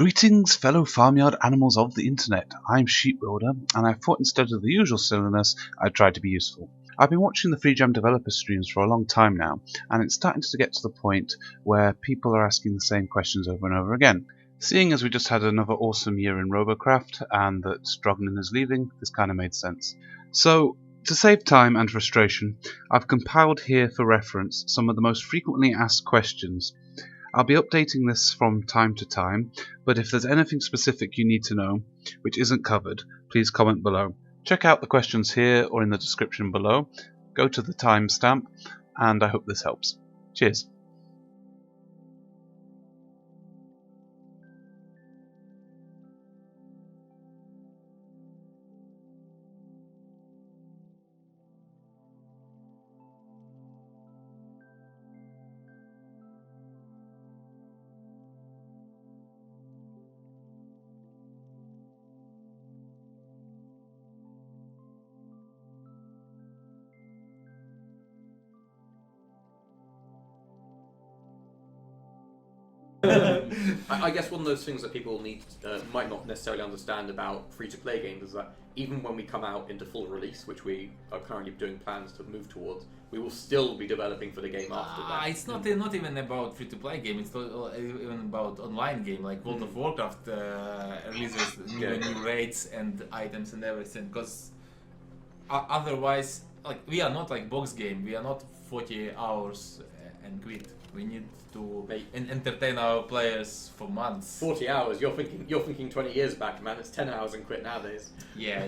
Greetings, fellow farmyard animals of the internet. I'm Sheepbuilder, and I thought instead of the usual silliness, I'd try to be useful. I've been watching the Free Jam developer streams for a long time now, and it's starting to get to the point where people are asking the same questions over and over again. Seeing as we just had another awesome year in Robocraft, and that Strognon is leaving, this kind of made sense. So, to save time and frustration, I've compiled here for reference some of the most frequently asked questions. I'll be updating this from time to time, but if there's anything specific you need to know, which isn't covered, please comment below. Check out the questions here or in the description below, go to the timestamp, and I hope this helps. Cheers. I guess one of those things that people might not necessarily understand about free-to-play games is that even when we come out into full release, which we are currently doing plans to move towards, we will still be developing for the game after that. It's not even about free-to-play game, it's not even about online game, like World of Warcraft releases new raids and items and everything, because otherwise, like, we are not like box game, we are not 40 hours and quit. We need to entertain our players for months. 40 hours? You're thinking 20 years back, man. It's 10 hours and quit nowadays. Yeah.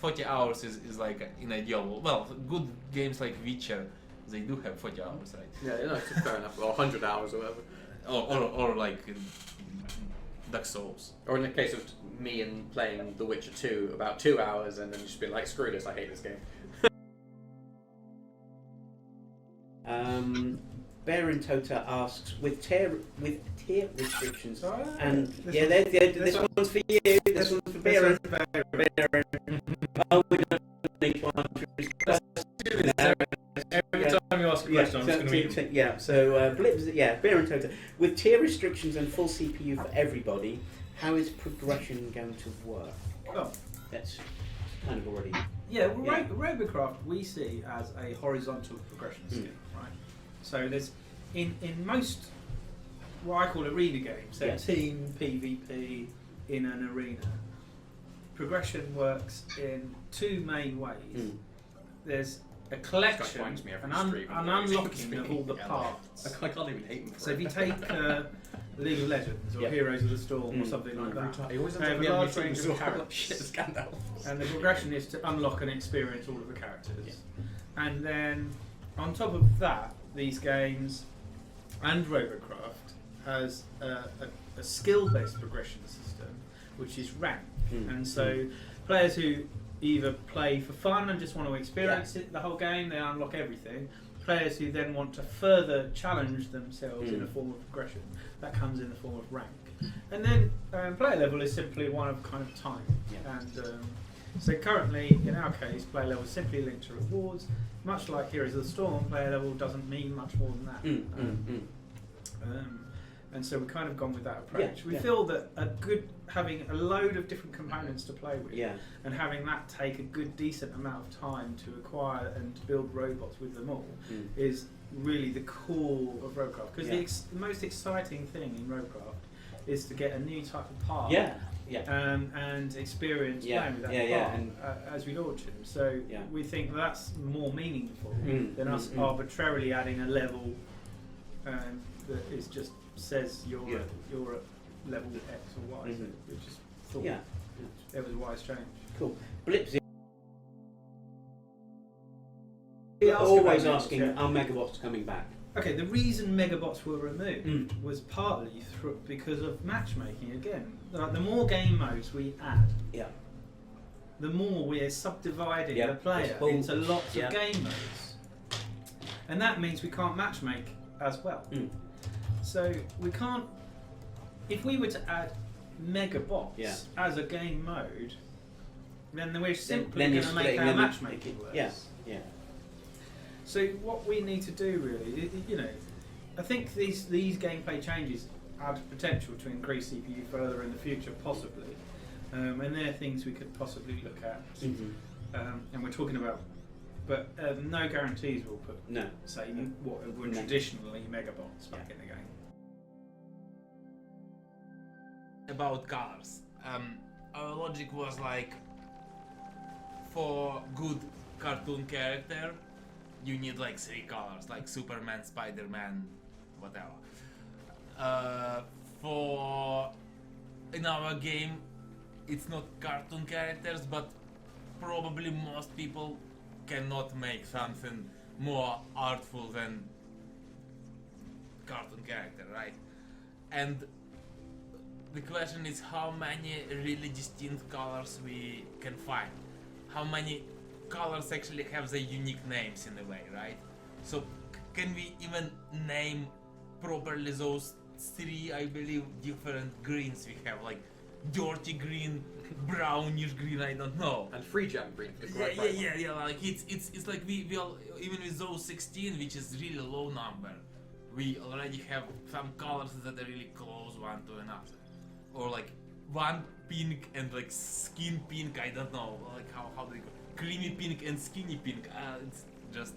40 hours is like an ideal. Well, good games like Witcher, they do have 40 hours, right? Yeah, no, it's fair enough. Or 100 hours or whatever. Or like Dark Souls. Or in the case of me and playing The Witcher 2, about 2 hours, and then just being like, screw this, I hate this game. Bear and Tota asks, with tier restrictions, and this one's for you, this one's for Bear and. Oh, we don't need one. Every time you ask a question, I'm just going to read. So Blips, Bear and Tota, with tier restrictions and full CPU for everybody, how is progression going to work? Oh, that's kind of already. Robocraft we see as a horizontal progression scheme, right? So there's in most what I call arena games, so team PvP in an arena. Progression works in two main ways. There's a collection, an unlocking of all the parts. I can't even hate them for So if you take League of Legends or Heroes of the Storm or something like that, they have a large range of characters. And the progression is to unlock and experience all of the characters. And then on top of that, these games and Robocraft has a skill-based progression system, which is rank. And so players who either play for fun and just want to experience it the whole game, they unlock everything. Players who then want to further challenge themselves in a form of progression, that comes in the form of rank. And then player level is simply one of kind of time. And so currently, in our case, player level is simply linked to rewards. Much like Heroes of the Storm, player level doesn't mean much more than that. And so we've kind of gone with that approach. We feel that having a load of different components to play with, and having that take a good, decent amount of time to acquire and to build robots with them all, is really the core of Robocraft. Because the most exciting thing in Robocraft is to get a new type of part. And experience playing with that part as we launch them. So we think that's more meaningful than us arbitrarily adding a level that is just says you're at level X or Y. So we just thought it was a wise change. Cool. Blips. Always asking, are Megabots coming back? Okay, the reason Megabots were removed was partly because of matchmaking again. Like, the more game modes we add, the more we're subdividing the player into lots of game modes. And that means we can't matchmake as well. So we can't, if we were to add Megabots as a game mode, then we're simply going to make our matchmaking worse. So what we need to do really, I think these gameplay changes add potential to increase CPU further in the future, possibly. And they're things we could possibly look at. And we're talking about, but no guarantees we'll put, say, what were traditionally Megabots back in the game. About colors. Our logic was like, for good cartoon character, you need like 3 colors, like Superman, Spider-Man, whatever. For in our game, it's not cartoon characters, but probably most people cannot make something more artful than cartoon character, right? And the question is how many really distinct colors we can find. How many colors actually have their unique names in a way, right? So can we even name properly those 3, I believe, different greens we have, like dirty green, brownish green, I don't know. And free jam green. Yeah. Like it's like we all, even with those 16, which is really low number, we already have some colors that are really close one to another, or like one pink and like skin pink. I don't know, like how do they go? Creamy pink and skinny pink. It's just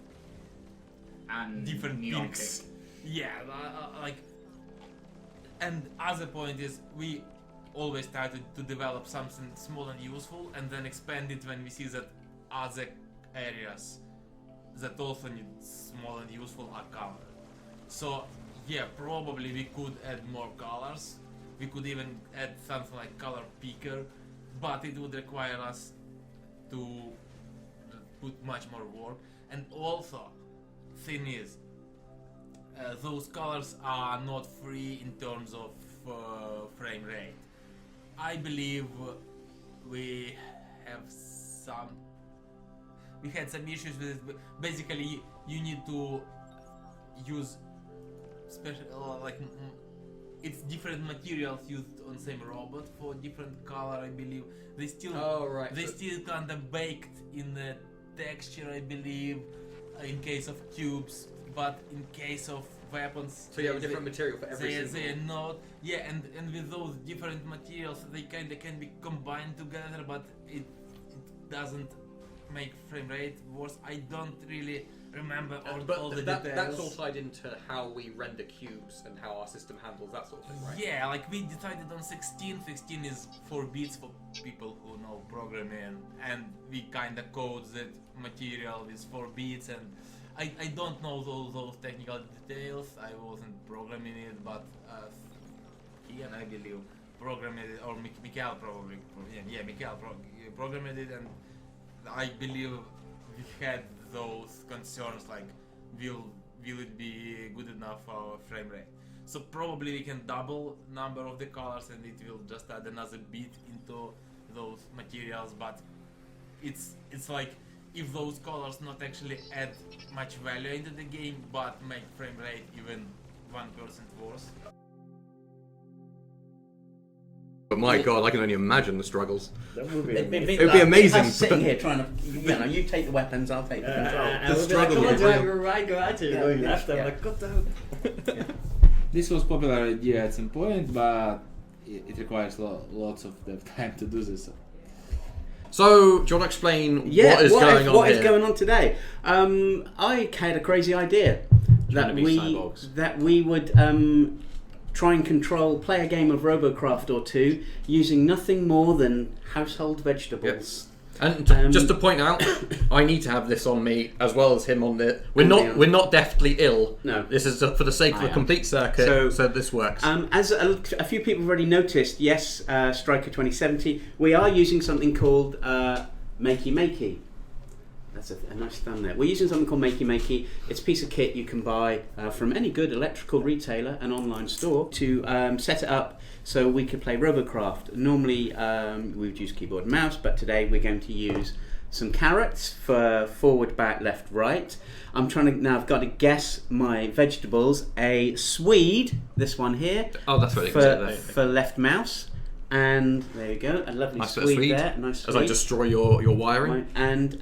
and different neon pinks. pink. Yeah, like. And other point is we always try to develop something small and useful, and then expand it when we see that other areas that also need small and useful are covered. So yeah, probably we could add more colors. We could even add something like color picker, but it would require us to put much more work. And also, thing is, those colors are not free in terms of frame rate. I believe we had some issues with it. Basically, you need to use special it's different materials used on same robot for different color. I believe they still still kind of baked in the texture, I believe, in case of cubes, but in case of weapons, so you have a different material for every they are not. Yeah, and with those different materials, they kind of can be combined together, but it doesn't make frame rate worse. I don't really remember all the details. That's all tied into how we render cubes and how our system handles that sort of thing, right? Yeah, like we decided on 16. 16 is 4 bits for people who know programming, and we kind of code that material with 4 bits, and I don't know those technical details. I wasn't programming it, but Ian, I believe, programmed it, or Mikael probably. Mikael programmed it, and I believe we had those concerns like, will it be good enough for frame rate? So probably we can double number of the colors, and it will just add another bit into those materials. But it's like, if those colors not actually add much value into the game, but make frame rate even 1% worse. But my god, I can only imagine the struggles. That would be It would be amazing. Us sitting here trying to, you take the weapons, I'll take the control. The struggle would be Go right to going after. Yeah. Like, what the hell? This was popular idea at some point, but it requires lots of dev time to do this. So, do you want to explain what is going on What here? is going on today? I had a crazy idea that we would try and play a game of Robocraft or two using nothing more than household vegetables. Yes. And just to point out, I need to have this on me as well as him on the. We're not deathly ill. No. This is for the sake of a complete circuit. So this works. As a few people have already noticed, yes, Striker 2070, we are using something called Makey. That's a nice thumbnail. We're using something called Makey. It's a piece of kit you can buy from any good electrical retailer and online store to set it up so we could play Robocraft. Normally we would use keyboard and mouse, but today we're going to use some carrots for forward, back, left, right. I've got to guess my vegetables. A Swede, this one here. Oh, that's really for left mouse. And there you go, a lovely nice Swede there. Nice Swede. As I destroy your wiring. And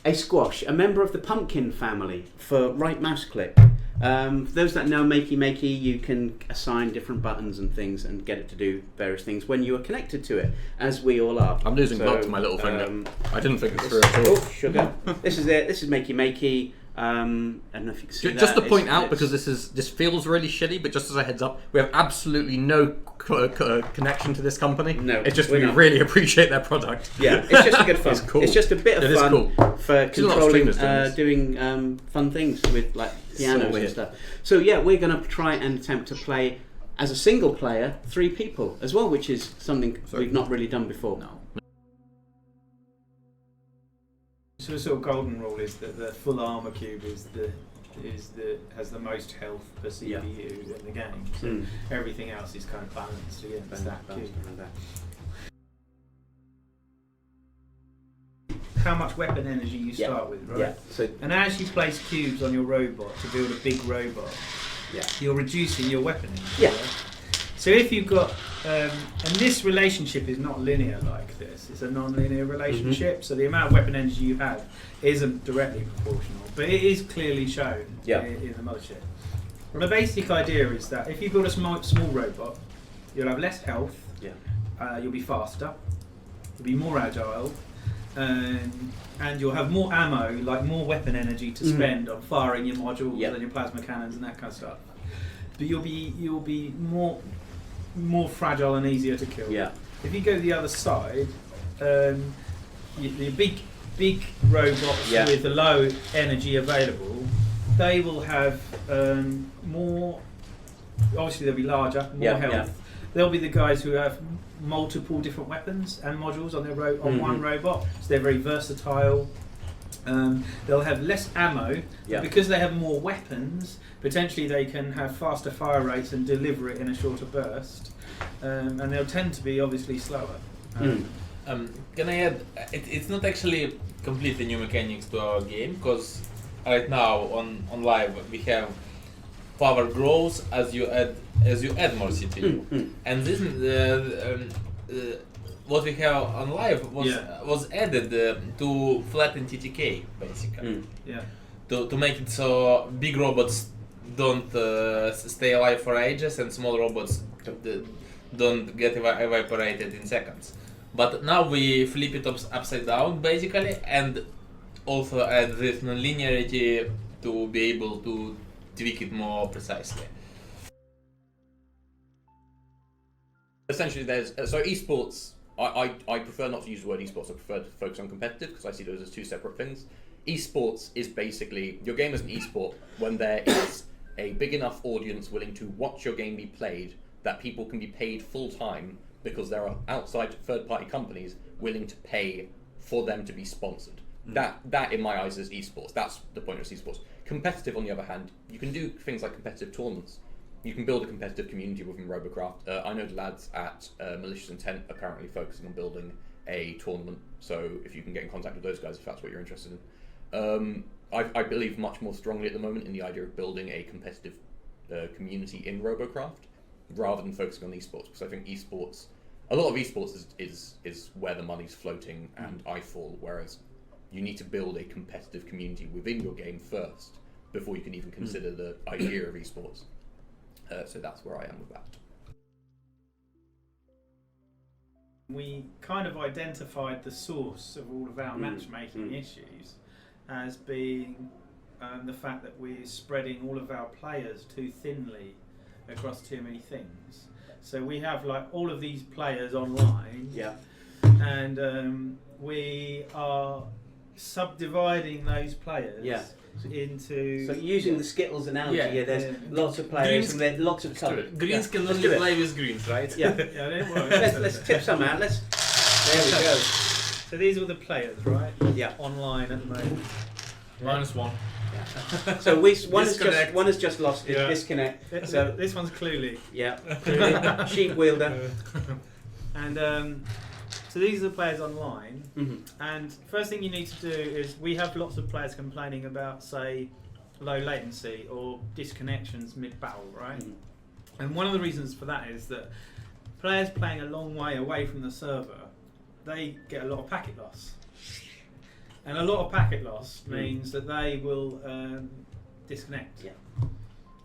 a squash, a member of the pumpkin family, for right mouse click. For those that know Makey, you can assign different buttons and things and get it to do various things when you are connected to it, as we all are. I'm losing blood to my little finger. I didn't think this through at all. Oh, sugar. This is it. This is Makey. I don't know if you can see Just that. to point out, because this feels really shitty, but just as a heads up, we have absolutely no connection to this company. No, it's just we really appreciate their product. Yeah, it's just a good fun. It's cool. It's just a bit of fun for There's a lot of controlling, streamers doing fun things with like pianos weird. and stuff. So yeah, we're going to try and attempt to play as a single player 3 people as well, which is something we've not really done before. No. So the sort of golden rule is that the full armor cube has the most health per CPU in the game. So everything else is kind of balanced against that cube. How much weapon energy you start with, right? Yeah. So and as you place cubes on your robot to build a big robot, you're reducing your weapon energy. Yeah. Right? So if you've got, and this relationship is not linear like this, it's a non-linear relationship, so the amount of weapon energy you have isn't directly proportional, but it is clearly shown in the mothership. Well, the basic idea is that if you build a small robot, you'll have less health, you'll be faster, you'll be more agile, and you'll have more ammo, like more weapon energy to spend on firing your modules and your plasma cannons and that kind of stuff. But you'll be more fragile and easier to kill. Yeah. If you go the other side, the big robots with the low energy available, they will have more. Obviously, they'll be larger, more health. Yeah. They'll be the guys who have multiple different weapons and modules on their on one robot, so they're very versatile. They'll have less ammo, but because they have more weapons, potentially they can have faster fire rates and deliver it in a shorter burst, and they'll tend to be obviously slower. Can I add? It's not actually completely new mechanics to our game, because right now on live we have power grows as you add more CPU, and this what we have on live was added to flatten TTK basically. To make it so big robots don't stay alive for ages and small robots don't get evaporated in seconds. But now we flip it upside down basically, and also add this non-linearity to be able to tweak it more precisely. Essentially, there's so esports. I prefer not to use the word esports. I prefer to focus on competitive because I see those as two separate things. Esports is basically your game is an esport when there is a big enough audience willing to watch your game be played that people can be paid full time because there are outside third-party companies willing to pay for them to be sponsored. That in my eyes is esports. That's the point of esports. Competitive, on the other hand, you can do things like competitive tournaments. You can build a competitive community within Robocraft. I know the lads at Malicious Intent are currently focusing on building a tournament, so if you can get in contact with those guys if that's what you're interested in. I believe much more strongly at the moment in the idea of building a competitive community in Robocraft rather than focusing on esports, because I think a lot of esports is where the money's floating and I fall, whereas you need to build a competitive community within your game first before you can even consider the idea of esports. So that's where I am with that. We kind of identified the source of all of our matchmaking issues as being the fact that we're spreading all of our players too thinly across too many things. So we have like all of these players online, and we are subdividing those players into. So using the Skittles analogy, there's lots of players and there's lots of colours. Greens can only play with greens, right? Let's tip some out. There we go. So these are the players, right? Yeah. Online at the moment. -1. So one has just lost his disconnect. So this one's Cluely. Yeah. Cluely. Sheep wielder. And so these are the players online. And first thing you need to do is we have lots of players complaining about, say, low latency or disconnections mid-battle, right? And one of the reasons for that is that players playing a long way away from the server, they get a lot of packet loss. And a lot of packet loss means that they will disconnect.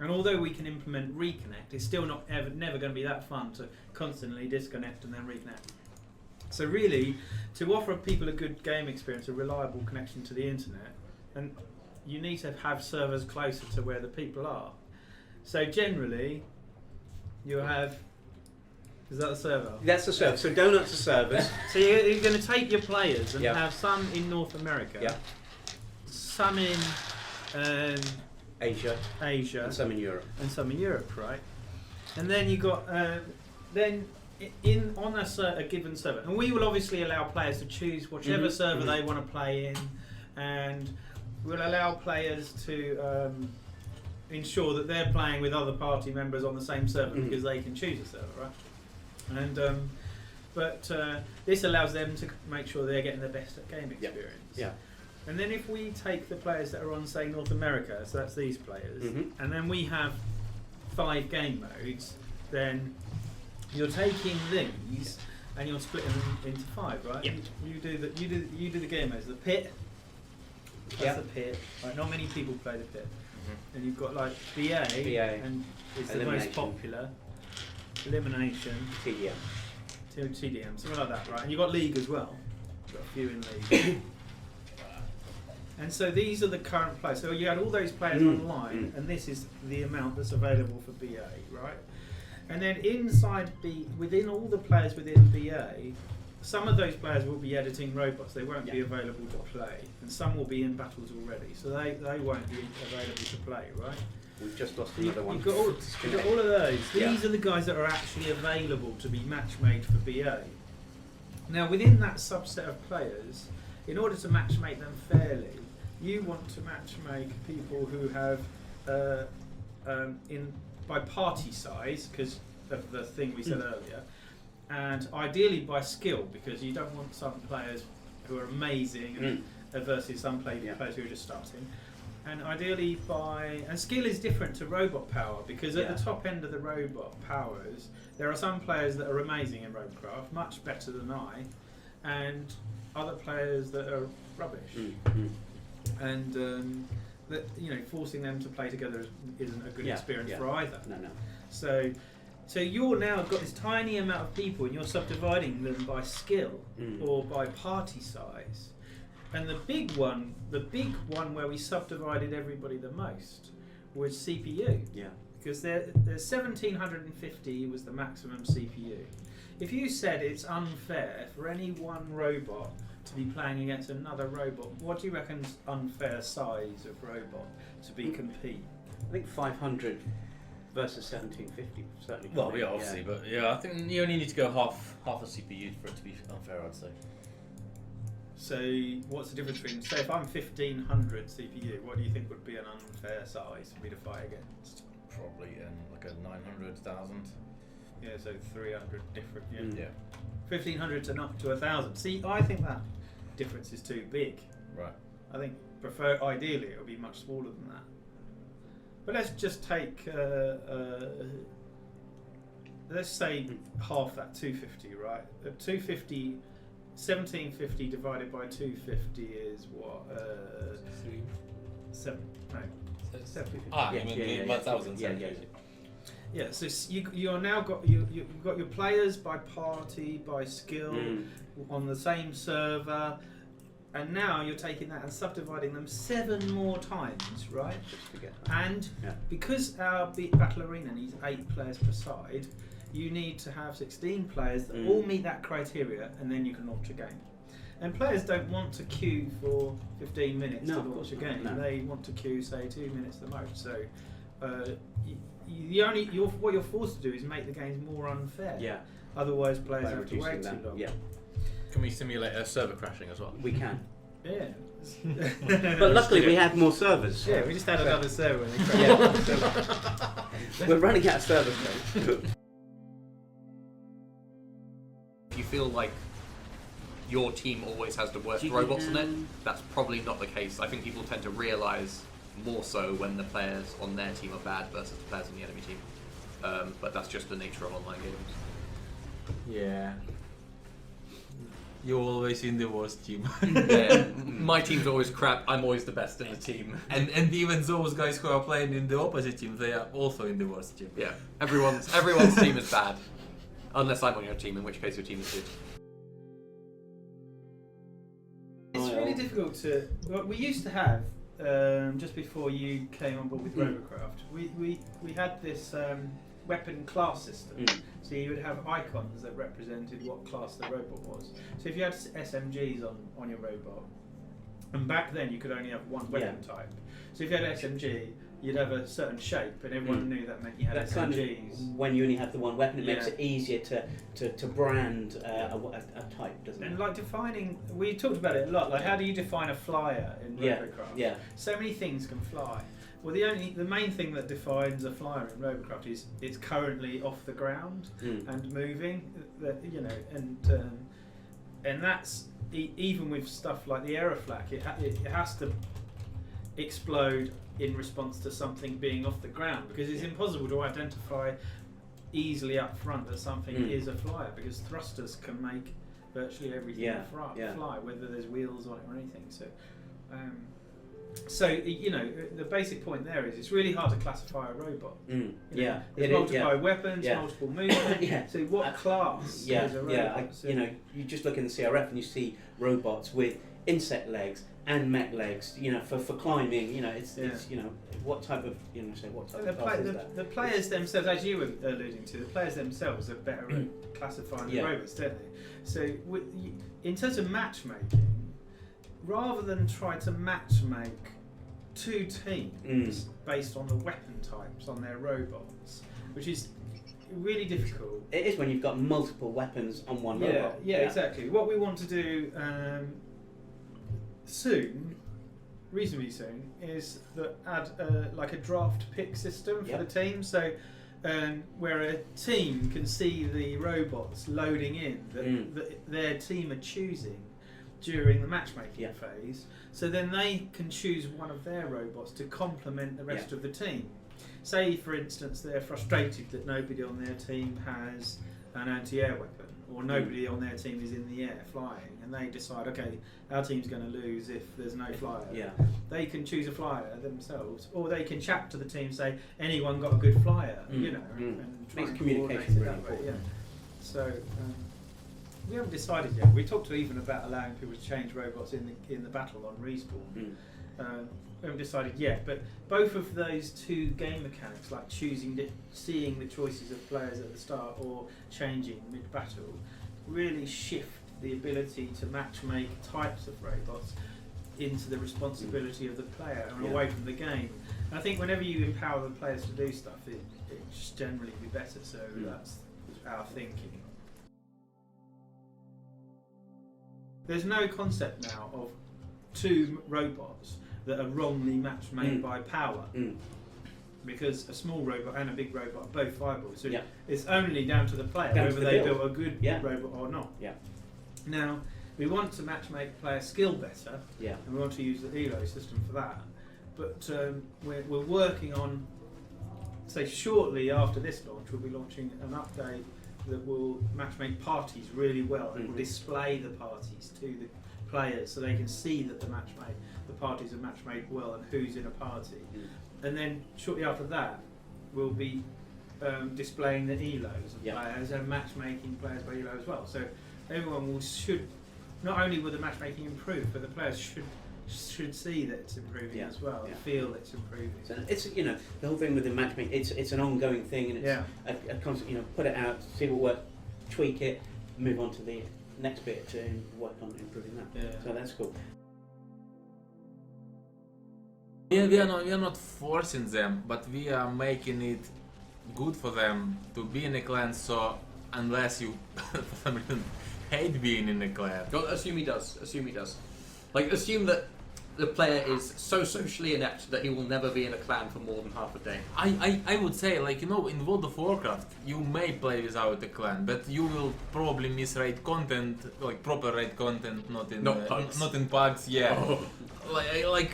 And although we can implement reconnect, it's still never going to be that fun to constantly disconnect and then reconnect. So really, to offer people a good game experience, a reliable connection to the internet, and you need to have servers closer to where the people are. So generally, you have... Is that the server? That's the server. So donuts are servers. So you're going to take your players and Yep. have some in North America, Yep. some in Asia. Asia, And some in Europe. and some in Europe, right? And then you got on a given server, and we will obviously allow players to choose whichever server they want to play in, and we'll allow players to ensure that they're playing with other party members on the same server because they can choose a server, right? And but this allows them to make sure they're getting the best game experience. Yeah. And then if we take the players that are on, say, North America, so that's these players, and then we have 5 game modes, then you're taking these and you're splitting them into 5, right? Yep. You do the game modes. The pit. That's the pit. Right, not many people play the pit. And you've got like BA, and it's the most popular. Elimination. TDM. TDM, something like that, right? And you've got League as well. You've got a few in League. And so these are the current players. So you had all those players online, and this is the amount that's available for BA, right? And then within all the players within BA, some of those players will be editing robots. They won't be available to play, and some will be in battles already, so they won't be available to play, right? We've just lost another one. You've got all of those. These are the guys that are actually available to be match made for BA. Now, within that subset of players, in order to match make them fairly, you want to match make people who have by party size, because of the thing we said earlier, and ideally by skill, because you don't want some players who are amazing versus some players who are just starting. And ideally and skill is different to robot power, because at the top end of the robot powers, there are some players that are amazing in Robocraft, much better than I, and other players that are rubbish. And that, forcing them to play together isn't a good experience for either. No. So you're now got this tiny amount of people, and you're subdividing them by skill or by party size. And the big one where we subdivided everybody the most was CPU. Yeah. Because there's 1750 was the maximum CPU. If you said it's unfair for any one robot to be playing against another robot, what do you reckon's unfair size of robot to be compete? I think 500 versus 1750 certainly. Well, yeah, obviously, but I think you only need to go half a CPU for it to be unfair, I'd say. So what's the difference between, say, if I'm 1500 CPU, what do you think would be an unfair size for me to fight against? Probably like a 900,000. Yeah, so 300 different. Yeah. 1500 to up to 1000. See, I think that difference is too big. Right. I think ideally it would be much smaller than that. But let's just take let's say half that, 250, right? 250, 1750 divided by 250 is what? 7. No. 750. By thousands. Yeah, so you're now you've got your players by party, by skill, on the same server, and now you're taking that and subdividing them 7 more times, right? Just to get that. And because our Battle Arena needs 8 players per side, you need to have 16 players that all meet that criteria, and then you can launch a game. And players don't want to queue for 15 minutes to launch a game. No. They want to queue, say, 2 minutes the most. So what you're forced to do is make the games more unfair. Yeah. Otherwise, players By have to wait too long. Yeah. Can we simulate a server crashing as well? We can. Yeah. But luckily we have more servers. Yeah, we just had another server. And We're running out of server space. If you feel like your team always has the worst robots in it, that's probably not the case. I think people tend to realise more so when the players on their team are bad versus the players on the enemy team. But that's just the nature of online games. Yeah. You always in the worst team. Yeah, my team's always crap. I'm always the best in the team. And even those guys who are playing in the opposite team, they are also in the worst team. Yeah, everyone's team is bad, unless I'm on your team, in which case your team is good. It's really difficult to. Well, we used to have just before you came on board with Robocraft. We had this weapon class system. So you would have icons that represented what class the robot was. So if you had SMGs on your robot, and back then you could only have one weapon type. So if you had SMG, you'd have a certain shape, and everyone knew that meant you had That's SMGs. kind of when you only have the one weapon, it makes it easier to brand a type, doesn't it? And like defining, we talked about it a lot. Like, how do you define a flyer in Robocraft? Yeah. So many things can fly. Well, the main thing that defines a flyer in Robocraft is it's currently off the ground and moving. You know, and that's even with stuff like the error flak. It has to explode in response to something being off the ground, because it's impossible to identify easily up front that something is a flyer, because thrusters can make virtually everything fly, whether there's wheels on it or anything. So you know, the basic point there is it's really hard to classify a robot. There's multiple weapons, multiple movement. So what class is a robot? You know, you just look in the CRF and you see robots with insect legs and mech legs. You know, for climbing. You know, it's you know, what type of what type of class is that? The players themselves, as you were alluding to, the players themselves are better at classifying the robots, don't they? So in terms of matchmaking, rather than try to matchmake two teams based on the weapon types on their robots, which is really difficult. It is when you've got multiple weapons on one robot. Yeah, exactly. What we want to do soon, reasonably soon, is add like a draft pick system for the team. So where a team can see the robots loading in that their team are choosing during the matchmaking phase, so then they can choose one of their robots to complement the rest of the team. Say, for instance, they're frustrated that nobody on their team has an anti-air weapon, or nobody on their team is in the air flying, and they decide, okay, our team's going to lose if there's no flyer. They can choose a flyer themselves, or they can chat to the team, say, anyone got a good flyer, you know, and try makes and communication really that way, important. So we haven't decided yet. We talked even about allowing people to change robots in the battle on respawn. We haven't decided yet, but both of those two game mechanics, like seeing the choices of players at the start or changing mid-battle, really shift the ability to matchmake types of robots into the responsibility of the player and away from the game. And I think whenever you empower the players to do stuff, it just generally be better. So that's our thinking. There's no concept now of two robots that are wrongly match-made by power, because a small robot and a big robot are both viable. So it's only down to the player whether they build a good robot or not. Now, we want to match-make player skill better, and we want to use the ELO system for that. But we're working on, say, shortly after this launch, we'll be launching an update that will match-make parties really well, and will display the parties to the players so they can see that the parties are match-made well and who's in a party. And then shortly after that, we'll be displaying the ELOs of players and matchmaking players by ELO as well. So everyone should, not only will the matchmaking improve, but the players should see that it's improving as well, and feel it's improving. So it's, you know, the whole thing with the matchmaking, it's an ongoing thing, and it's a constant, you know, put it out, see what works, tweak it, move on to the next bit to work on improving that. So that's cool. We are not forcing them, but we are making it good for them to be in a clan. So unless you for some reason hate being in a clan, Assume he does. Like, assume that the player is so socially inept that he will never be in a clan for more than half a day. I would say, like, you know, in World of Warcraft, you may play without a clan, but you will probably miss raid content, like proper raid content, not in pugs. Yeah, like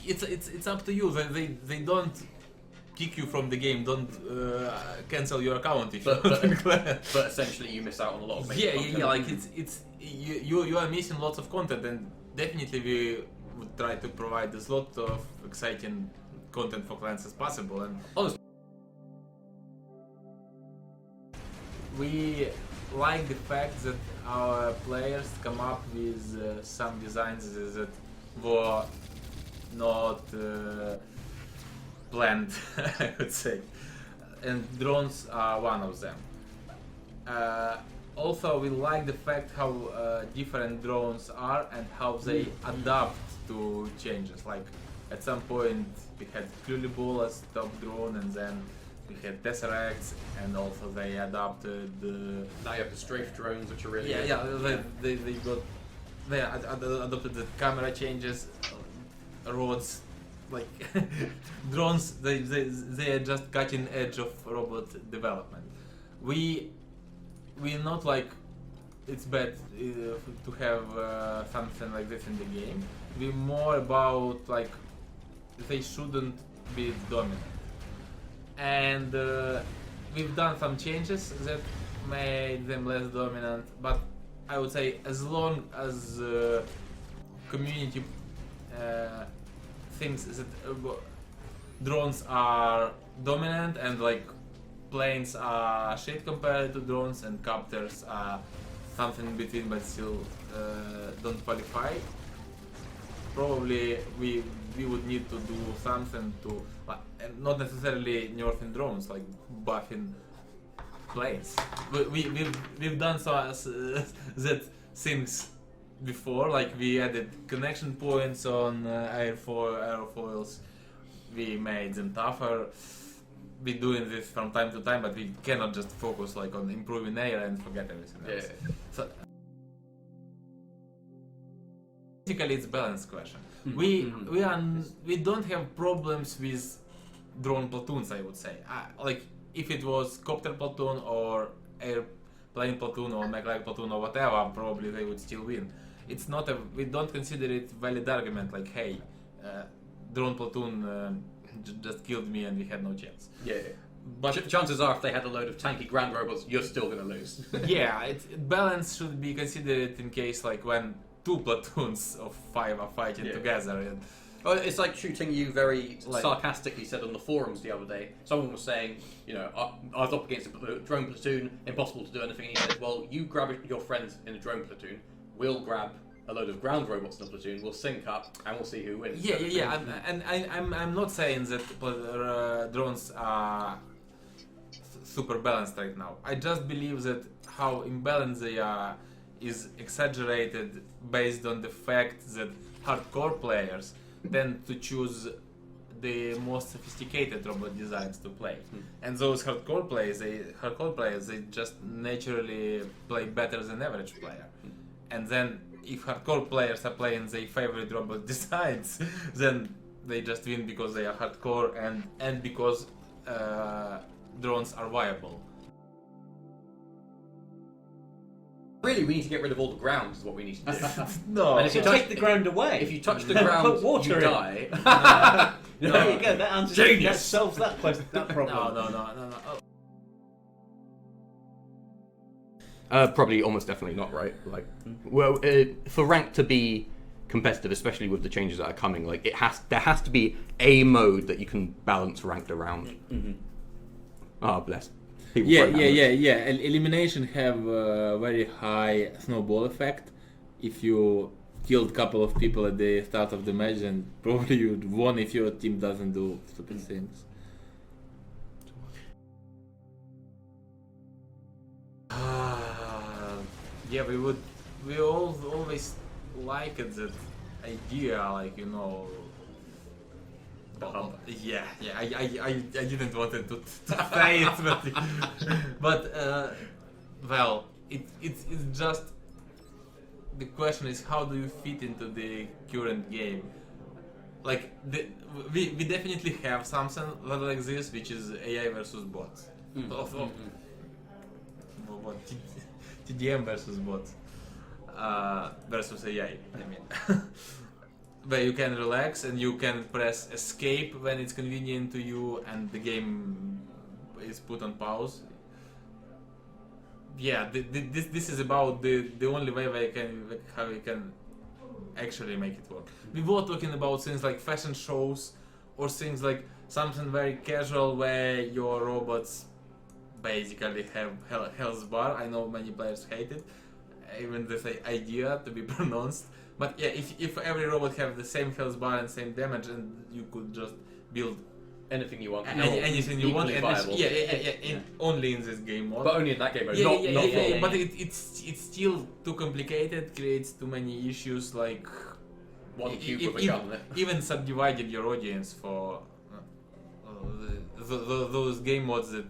it's up to you. They don't kick you from the game. Don't cancel your account if you but essentially you miss out on a lot of main content. Like you are missing lots of content, and definitely we would try to provide as lot of exciting content for clients as possible. And honestly, we like the fact that our players come up with some designs that were not planned, I would say, and drones are one of them. Also, we like the fact how different drones are and how they adapt to changes. Like at some point we had Googly as top drone, and then we had Tesseracts, and also they adapted. Now you have the strafe drones, which are really they adopted the camera changes, rods, like drones. They are just cutting edge of robot development. We're not like it's bad to have something like this in the game. We're more about like they shouldn't be dominant. And we've done some changes that made them less dominant, but I would say as long as community thinks that drones are dominant and like planes are shit compared to drones and copters are something in between but still don't qualify, probably we would need to do something to not necessarily nerfing drones, like buffing planes. We've done that things before, like we added connection points on airfoils, we made them tougher. We're doing this from time to time, but we cannot just focus like on improving air and forget everything else. So basically it's a balance question. We don't have problems with drone platoons, I would say. Like if it was copter platoon or airplane platoon or mech platoon or whatever, probably they would still win. It's not we don't consider it valid argument like, hey, drone platoon just killed me and we had no chance. But chances are if they had a load of tanky ground robots, you're still going to lose. Balance should be considered in case like when 2 platoons of 5 are fighting together. Well, it's like shooting you very sarcastically said on the forums the other day. Someone was saying, you know, I was up against a drone platoon, impossible to do anything. And he said, well, you grab your friends in a drone platoon, we'll grab a load of ground robots in the platoon, we'll sync up, and we'll see who wins. I'm not saying that drones are super balanced right now. I just believe that how imbalanced they are is exaggerated based on the fact that hardcore players tend to choose the most sophisticated robot designs to play, and those hardcore players, they just naturally play better than average player. And then if hardcore players are playing their favorite robot designs, then they just win because they are hardcore and because drones are viable. Really, we need to get rid of all the ground is what we need to do. No, and if you take the ground away. If you touch the ground, put water you in. die. There you go. That answers. Genius. That solves that question. That problem. No. Probably almost definitely not, right? Like, well, for rank to be competitive, especially with the changes that are coming, like there has to be a mode that you can balance ranked around. Bless. Elimination have a very high snowball effect. If you killed a couple of people at the start of the match, then probably you'd won if your team doesn't do stupid things. We always liked that idea, like, you know. I didn't want to say it, but well, it's just the question is how do you fit into the current game? Like we definitely have something like this, which is AI versus bots. TDM versus bots versus AI. I mean, where you can relax and you can press escape when it's convenient to you, and the game is put on pause. Yeah, this is about the only way how we can actually make it work. We were talking about things like fashion shows or things like something very casual where your robots basically have health bar. I know many players hate it, even this idea to be pronounced. But yeah, if every robot have the same health bar and same damage, and you could just build anything you want, anything you want, and viable. only in this game mode. But only in that game mode, not for But it's still too complicated, creates too many issues, like one cube with a gun. Even subdivided your audience for those game modes that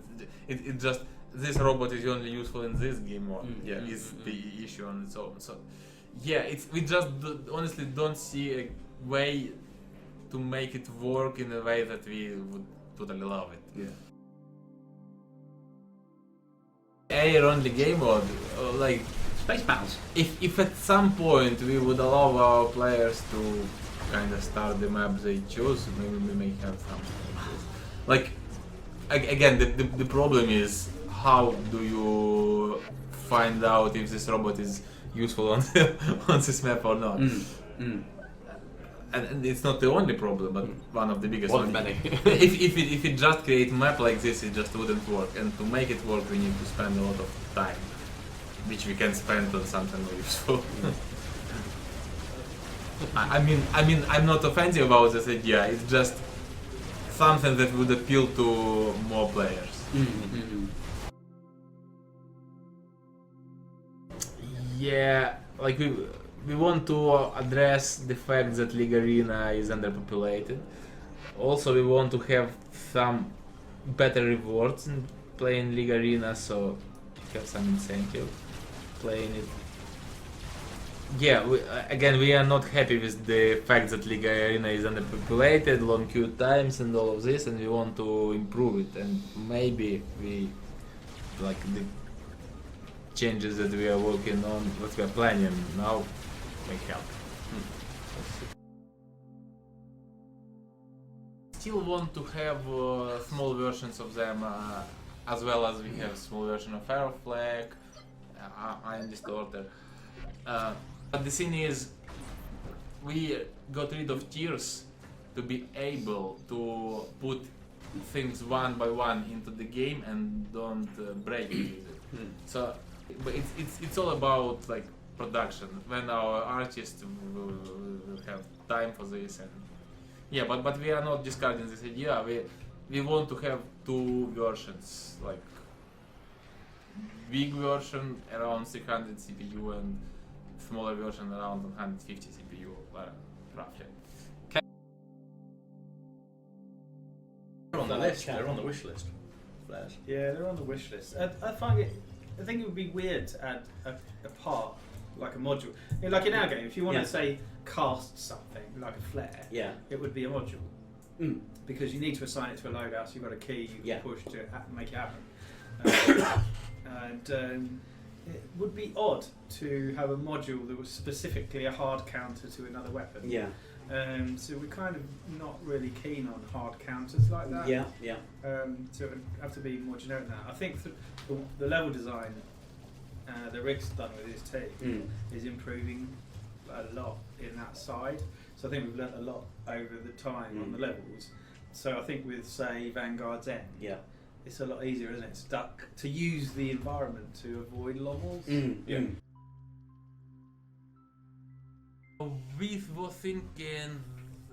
it just this robot is only useful in this game mode. Is the issue on its own. So yeah, we just honestly don't see a way to make it work in a way that we would totally love it. Yeah. Air only game mode, like Space battles. if at some point we would allow our players to kind of start the map they choose, maybe we may have something like this. Like again, the problem is how do you find out if this robot is useful on this map or not? And it's not the only problem, but one of the biggest ones. if it just create map like this, it just wouldn't work. And to make it work, we need to spend a lot of time, which we can spend on something more useful. I mean, I'm not offensive about this idea. It's just something that would appeal to more players. Yeah, like we want to address the fact that League Arena is underpopulated. Also, we want to have some better rewards in playing League Arena, so have some incentive playing it. Yeah, we are not happy with the fact that League Arena is underpopulated, long queue times and all of this, and we want to improve it, and maybe we, like the changes that we are working on, what we are planning now, may help. Still want to have small versions of them, as well as we have small version of Arrow Flag, Iron Distorter. But the thing is, we got rid of tiers to be able to put things one by one into the game and don't break it. So, but it's all about like production. When our artists will have time for this, and yeah, but we are not discarding this idea. We want to have two versions, like big version around 300 CPU and smaller version around 150 CPU, roughly. They're on the list. They're on the wish list. Flares. Yeah, they're on the wish list. I think it would be weird to add a part, like a module. Like in our game, if you want to say cast something, like a flare, it would be a module. Because you need to assign it to a loadout, so you've got a key you can push to make it happen. It would be odd to have a module that was specifically a hard counter to another weapon. So we're kind of not really keen on hard counters like that. So it would have to be more generic than that. I think the level design that Rick's done with his team is improving a lot in that side. So I think we've learnt a lot over the time on the levels. So I think with, say, Vanguard's End, it's a lot easier, isn't it, to use the environment to avoid LOMLs. We were thinking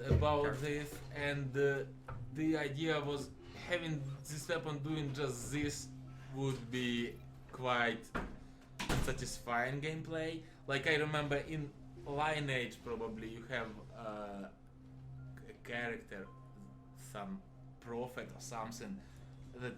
about this, and the idea was having this weapon doing just this would be quite satisfying gameplay. Like I remember in Lineage, probably you have a character, some prophet or something, that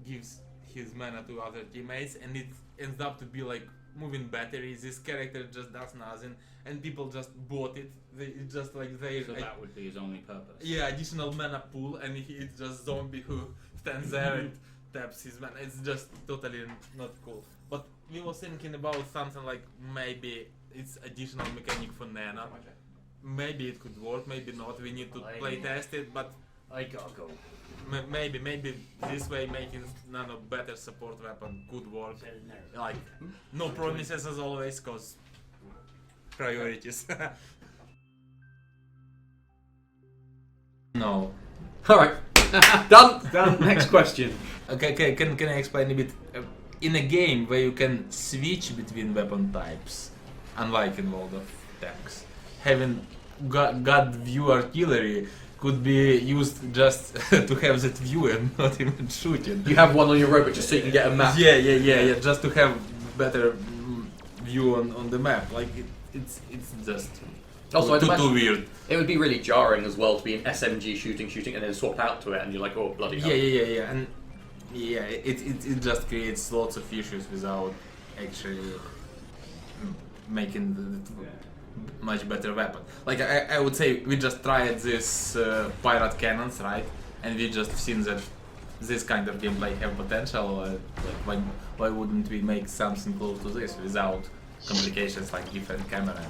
gives his mana to other teammates, and it ends up to be like moving batteries. This character just does nothing, and people just bought it. It's just like So that would be his only purpose. Yeah, additional mana pool, and it's just zombie who stands there and taps his mana. It's just totally not cool. But we were thinking about something like maybe it's additional mechanic for Nana. maybe it could work, maybe not. We need to play test it, but I gotta go. maybe this way making nano better support weapon could work. Like no promises as always, cause priorities. No. Alright. Done. Next question. Okay, can I explain a bit? In a game where you can switch between weapon types, unlike in World of Tanks, having God view artillery could be used just to have that view and not even shooting. You have one on your robot just so you can get a map. Yeah, just to have better view on the map. Like it's just Also, too weird. It would be really jarring as well to be an SMG shooting, and then swap out to it, and you're like, oh bloody hell. Yeah, and it just creates lots of issues without actually making the much better weapon. Like I would say we just tried this pirate cannons, right? And we just seen that this kind of gameplay have potential. Like why wouldn't we make something close to this without complications like different camera?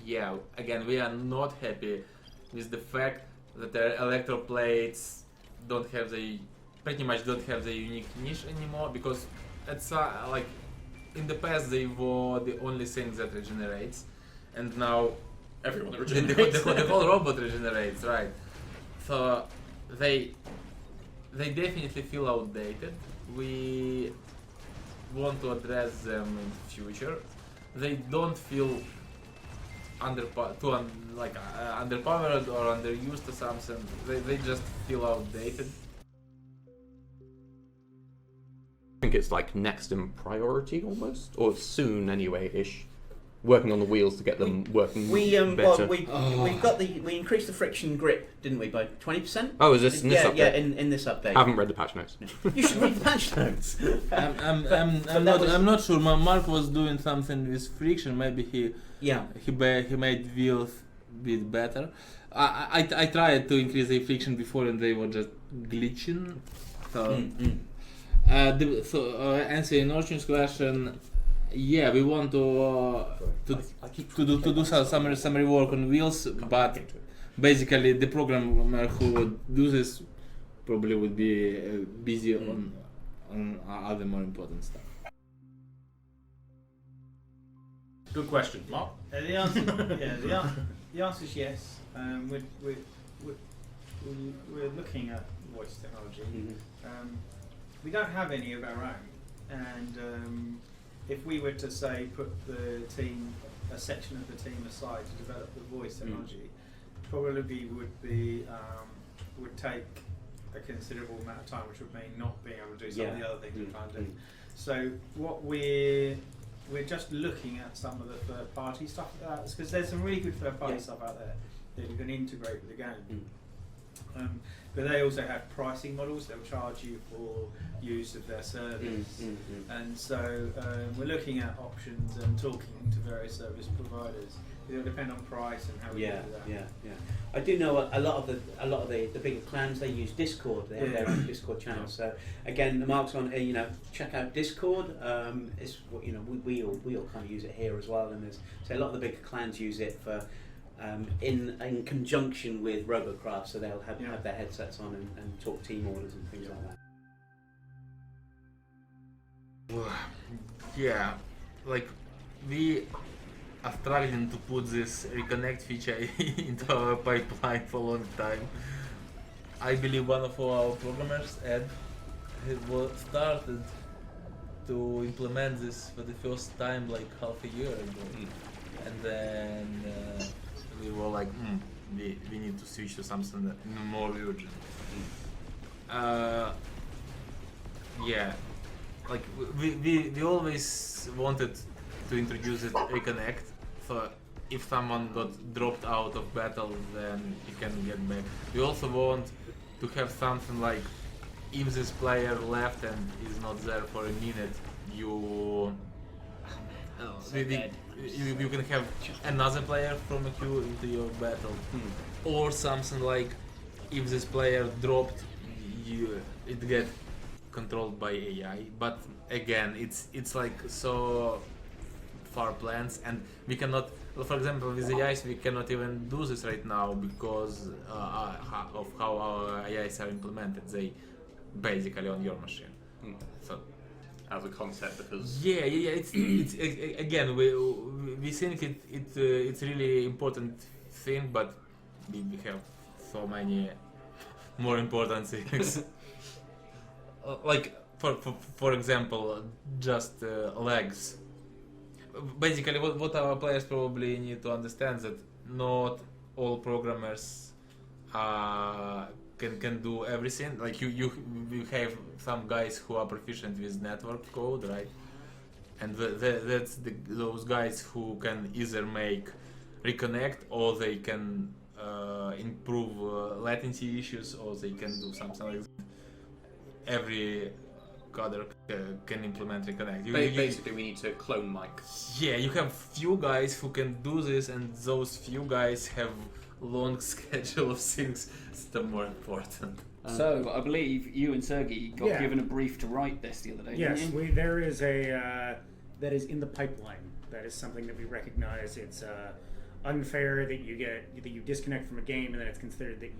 Yeah, again, we are not happy with the fact that the Electroplates pretty much don't have the unique niche anymore, because it's like in the past they were the only thing that regenerates, and now everyone regenerates. the whole robot regenerates, right? So they definitely feel outdated. We want to address them in the future. They don't feel underpowered or underused or something. They just feel outdated. I think it's like next in priority almost, or soon anyway-ish. Working on the wheels to get them working better. We increased the friction grip, didn't we, by 20%? Oh, is this in this update? Yeah, in this update. I haven't read the patch notes. You should read the patch notes. I'm not sure. Mark was doing something with friction. Maybe he made wheels a bit better. I tried to increase the friction before and they were just glitching. So, answering Norton's question. Yeah, we want to do some rework on wheels, but basically the programmer who would do this probably would be busy on other more important stuff. Good question, Mark. The answer is yes. We're looking at voice technology. We don't have any of our own, and if we were to say put a section of the team aside to develop the voice technology, probably would take a considerable amount of time, which would mean not being able to do some of the other things we're trying to do. So what we're just looking at some of the third-party stuff, because there's some really good third-party stuff out there that you can integrate with the game. But they also have pricing models. They'll charge you for use of their service, and so we're looking at options and talking to various service providers. It'll depend on price and how we do that. I do know a lot of the bigger clans, they use Discord. They have their own Discord channel. So again, the Mark's on. Check out Discord. It's we all kind of use it here as well. And a lot of the bigger clans use it for. In conjunction with Robocraft, so they'll have their headsets on and talk team orders and things like that. Yeah, like we are struggling to put this reconnect feature into our pipeline for a long time. I believe one of our programmers, Ed, started to implement this for the first time like half a year ago, and then we were like, we need to switch to something more urgent. Like we always wanted to introduce it reconnect, so if someone got dropped out of battle, then he can get back. We also want to have something like, if this player left and is not there for a minute, you can have another player from a queue into your battle, or something like, if this player dropped, it get controlled by AI. But again, it's like so our plans, and we cannot. For example, with the AIs, we cannot even do this right now because of how our AIs are implemented. They basically on your machine. So, as a concept, because it's again we think it's really important thing, but we have so many more important things. Like for example, just legs. Basically, what our players probably need to understand that not all programmers can do everything. Like you have some guys who are proficient with network code, right? And that's those guys who can either make reconnect, or they can improve latency issues, or they can do something like that. Every coder can implement reconnect. Basically, we need to clone Mike. Yeah, you have few guys who can do this, and those few guys have long schedule of things that are more important. So I believe you and Sergey got given a brief to write this the other day. Yes, didn't you? there is a that is in the pipeline. That is something that we recognize. It's unfair that you disconnect from a game and then it's considered that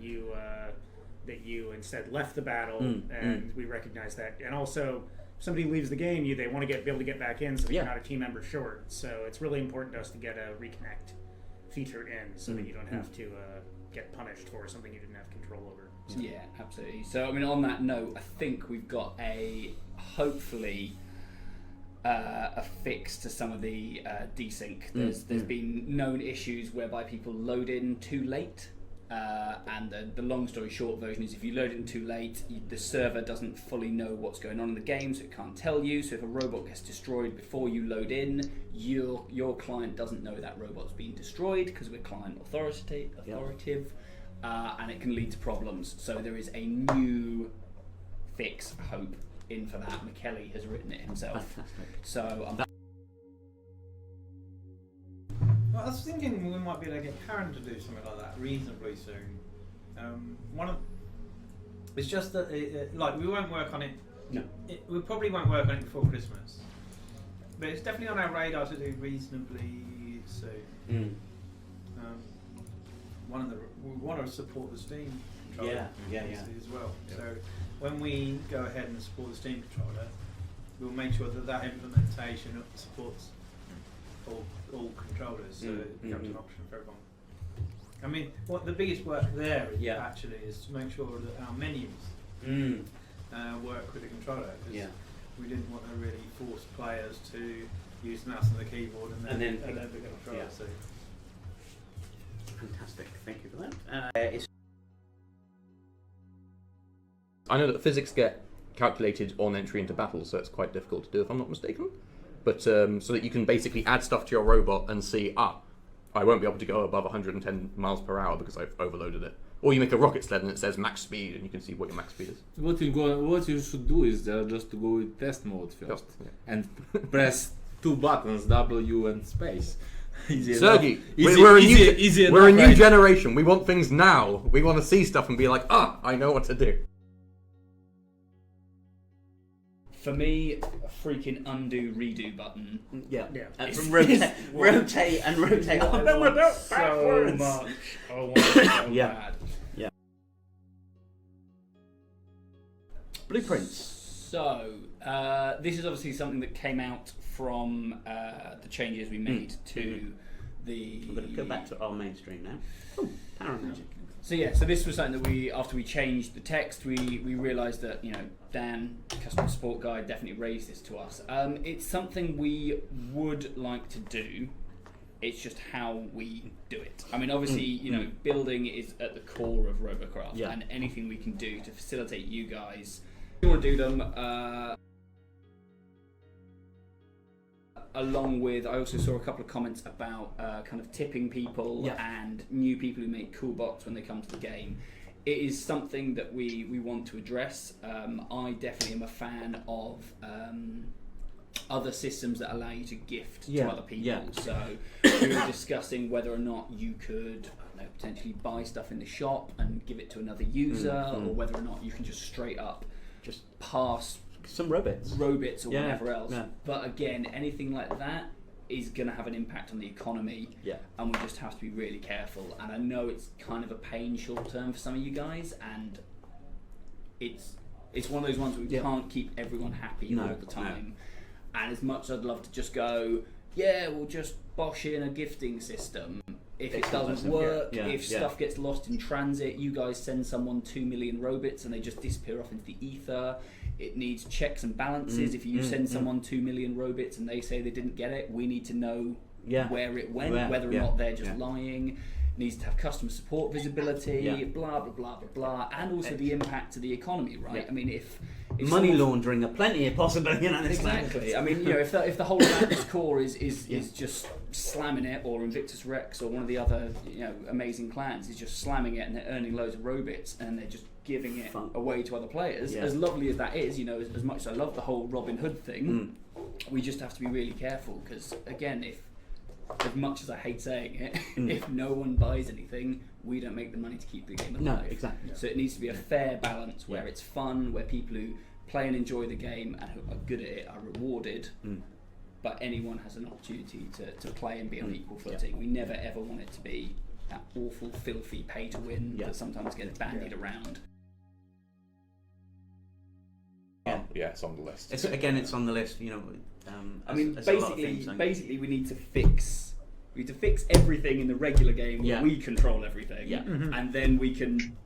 you instead left the battle, and we recognize that. And also, if somebody leaves the game, they want to be able to get back in, so you're not a team member short. So it's really important to us to get a reconnect feature in, so that you don't have to get punished for something you didn't have control over. So. Yeah, absolutely. So I mean, on that note, I think we've got hopefully a fix to some of the desync. There's been known issues whereby people load in too late. And the long story short version is, if you load it in too late, the server doesn't fully know what's going on in the game, so it can't tell you. So if a robot gets destroyed before you load in, your client doesn't know that robot's been destroyed because we're client authoritative, and it can lead to problems. So there is a new fix, I hope, in for that. McKelly has written it himself. Fantastic. So Well, I was thinking we might be able to get Karen to do something like that reasonably soon. It's just that we won't work on it. No. We probably won't work on it before Christmas, but it's definitely on our radar to do reasonably soon. We want to support the Steam controller as well. Yeah. So when we go ahead and support the Steam controller, we'll make sure that implementation supports all controllers, so it becomes an option for everyone. I mean, what the biggest work there is actually is to make sure that our menus work with the controller, because we didn't want to really force players to use the mouse and the keyboard and then the controller. Yeah. So. Fantastic, thank you for that. I know that physics get calculated on entry into battle, so it's quite difficult to do if I'm not mistaken. But so that you can basically add stuff to your robot and see, I won't be able to go above 110 miles per hour because I've overloaded it. Or you make a rocket sled and it says max speed, and you can see what your max speed is. What you should do is just to go with test mode first and press two buttons, W and space. Sergey, we're a new generation. We want things now. We want to see stuff and be like, I know what to do. for me, a freaking undo redo button. Rotate and rotate. I want it so much. I want it so bad. Yeah. Blueprints. So, this is obviously something that came out from the changes we made to the... We're going to go back to our mainstream now. Oh, Power Magic. So yeah, so this was something that we, after we changed the text, we realised that, you know, Dan, customer support guy, definitely raised this to us. It's something we would like to do. It's just how we do it. I mean, obviously, you know, building is at the core of Robocraft, and anything we can do to facilitate you guys, we want to do them. Along with, I also saw a couple of comments about kind of tipping people and new people who make cool bots when they come to the game. It is something that we want to address. I definitely am a fan of other systems that allow you to gift to other people. So we were discussing whether or not you could, I don't know, potentially buy stuff in the shop and give it to another user, or whether or not you can just straight up just pass some robots or whatever else. But again, anything like that, is going to have an impact on the economy, and we just have to be really careful. And I know it's kind of a pain short term for some of you guys, and it's one of those ones where we can't keep everyone happy all the time. And as much as I'd love to just go, we'll just bosh in a gifting system. If it doesn't work, if stuff gets lost in transit, you guys send someone 2 million robits and they just disappear off into the ether. It needs checks and balances. If you send someone 2 million robits and they say they didn't get it, we need to know where it went, whether or not they're just lying. It needs to have customer support visibility, blah, blah, blah, blah, blah. And also the impact to the economy, right? I mean, if money laundering are plenty possible, exactly. I mean, if the whole of this core is just slamming it, or Invictus Rex or one of the other amazing clans is just slamming it and they're earning loads of robits and they're just giving it away to other players. As lovely as that is, as much as I love the whole Robin Hood thing, we just have to be really careful because again, if as much as I hate saying it, if no one buys anything, we don't make the money to keep the game alive. No, exactly. So it needs to be a fair balance where it's fun, where people who play and enjoy the game and who are good at it are rewarded, but anyone has an opportunity to play and be on equal footing. We never ever want it to be that awful, filthy pay to win that sometimes gets bandied around. It's on the list. It's on the list. I mean, basically, we need to fix everything in the regular game where we control everything, and then we can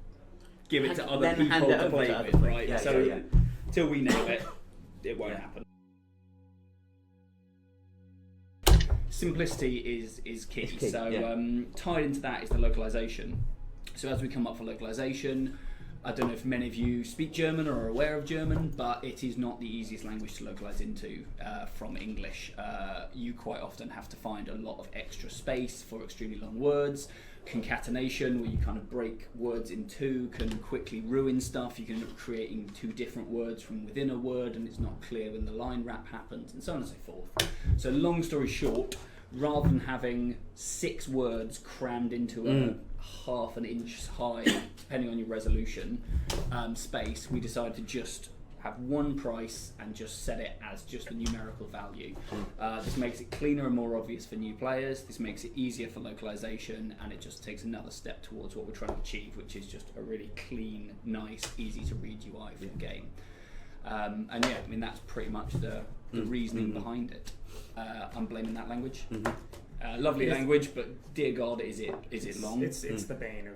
give it to other people to play with, right? Till we nail it, it won't happen. Simplicity is key. So tied into that is the localization. So as we come up for localization, I don't know if many of you speak German or are aware of German, but it is not the easiest language to localize into from English. You quite often have to find a lot of extra space for extremely long words. Concatenation, where you kind of break words in two, can quickly ruin stuff. You can end up creating two different words from within a word, and it's not clear when the line wrap happens, and so on and so forth. So long story short, rather than having 6 words crammed into a half an inch high, depending on your resolution, space, we decided to just have one price and just set it as just a numerical value. This makes it cleaner and more obvious for new players. This makes it easier for localization, and it just takes another step towards what we're trying to achieve, which is just a really clean, nice, easy to read UI for the game. And I mean, that's pretty much the reasoning behind it. I'm blaming that language. Lovely language, but dear God, is it long? It's the bane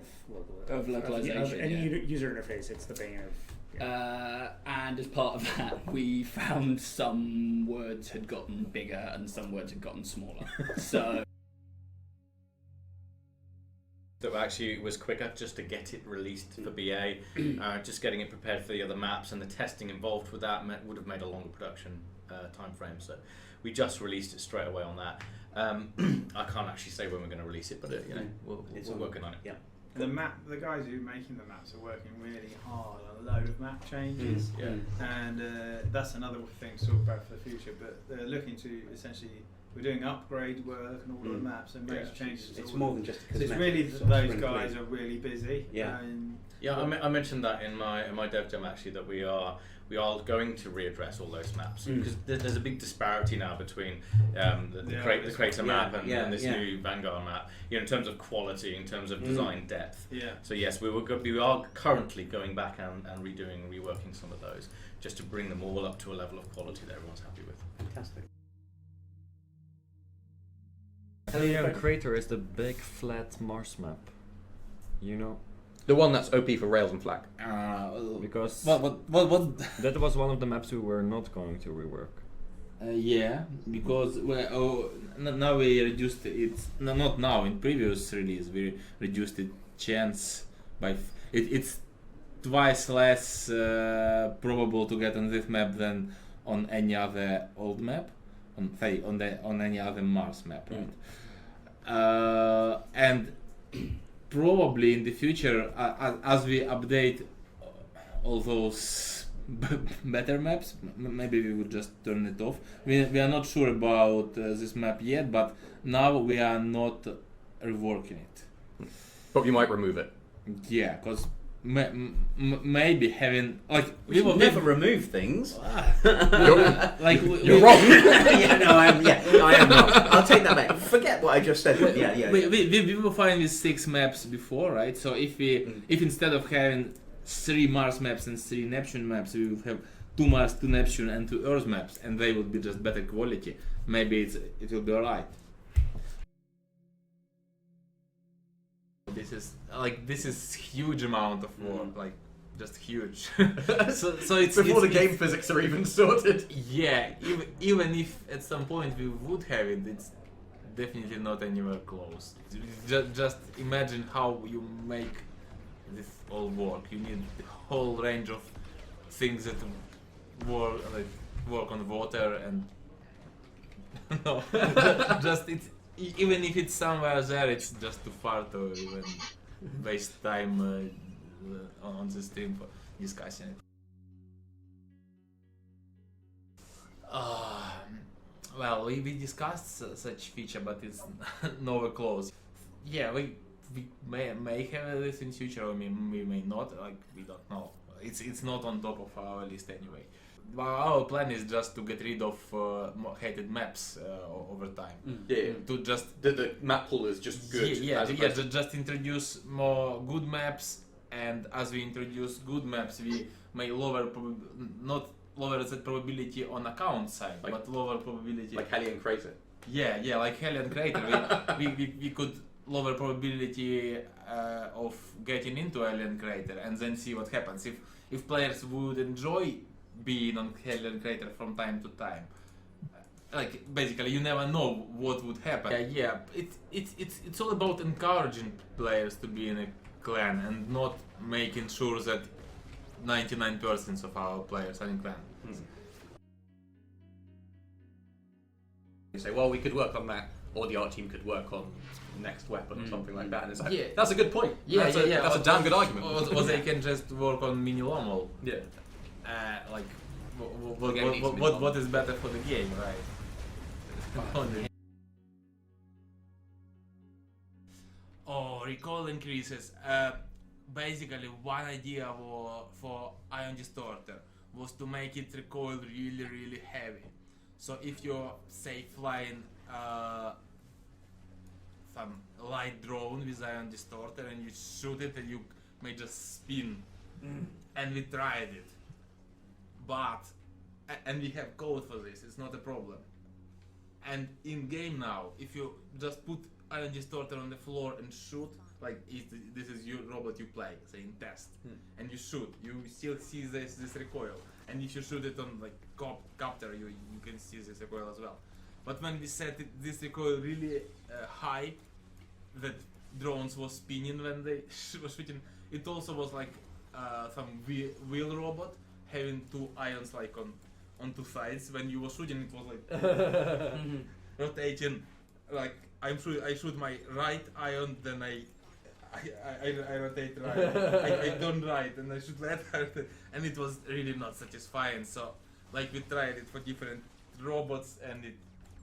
of localization. Any user interface, it's the bane of. And as part of that, we found some words had gotten bigger and some words had gotten smaller. So actually it was quicker just to get it released for BA. Just getting it prepared for the other maps and the testing involved with that would have made a longer production time frame. So we just released it straight away on that. I can't actually say when we're going to release it, but we're working on it. Yeah. The guys who are making the maps are working really hard on a load of map changes, and that's another thing to talk about for the future. But they're looking to essentially, we're doing upgrade work and all of the maps and major changes. It's more than just. So it's really those guys are really busy. I mentioned that in my dev jam actually, that we are going to readdress all those maps because there's a big disparity now between the Crater map and this new Vanguard map, in terms of quality, in terms of design depth. So yes, we are currently going back and reworking some of those just to bring them all up to a level of quality that everyone's happy with. Fantastic. Hellion Crater is the big flat Mars map. The one that's OP for Rails and Flak. Because what? that was one of the maps we were not going to rework. Because now we reduced it. No, not now. In previous release, we reduced the chance by. It's twice less probable to get on this map than on any other old map. On any other Mars map, right? And probably in the future, as we update all those better maps, maybe we would just turn it off. We are not sure about this map yet, but now we are not reworking it. But you might remove it. Yeah, because maybe having like We will never remove things. like You're wrong. Yeah, no, I am wrong. I'll take that back. Forget what I just said. Yeah. We were fine with 6 maps before, right? So if instead of having 3 Mars maps and 3 Neptune maps, we would have 2 Mars, 2 Neptune, and 2 Earth maps, and they would be just better quality. Maybe it will be alright. This is huge amount of work, like just huge. so it's Before the game it's, physics are even sorted. yeah, even if at some point we would have it, it's definitely not anywhere close. Just imagine how you make this all work. You need the whole range of things that work on water and no, just it's even if it's somewhere there, it's just too far to even waste time on the stream for discussing it. Well, we discussed such feature, but it's nowhere close. Yeah, we may have this in future, or we may not. Like we don't know. It's not on top of our list anyway. Our plan is just to get rid of hated maps over time. To just the map pool is just good. Just introduce more good maps, and as we introduce good maps, we may not lower the probability on account side, but lower probability. Like Hellion Crater. Yeah, like Hellion Crater. we could lower probability of getting into Hellion Crater, and then see what happens if players would enjoy being on Hellion Crater from time to time. Like basically, you never know what would happen. Yeah. It's all about encouraging players to be in a clan and not making sure that 99% of our players are in clan. You say, well, we could work on that, or the art team could work on the next weapon or something like that. And it's like, that's a good point. That's a damn good argument. Or they can just work on mini LOML. Yeah. Like, what is better for the game, right? Recoil increases. Basically, one idea for Ion Distorter was to make it recoil really, really heavy. So if you're, say, flying some light drone with Ion Distorter and you shoot it and you may just spin. And we tried it. And we have code for this, it's not a problem. And in game now, if you just put Ion Distorter on the floor and shoot, like this is your robot you play, say in test, and you shoot, you still see this recoil. And if you shoot it on like copter, you can see this recoil as well. But when we set this recoil really high, that drones was spinning when they were shooting, it also was like some wheel robot having 2 ions like on 2 sides. When you were shooting, it was like rotating. Like I shoot my right ion, then I rotate right. I turn right, and I shoot left, and it was really not satisfying. So like we tried it for different robots, and it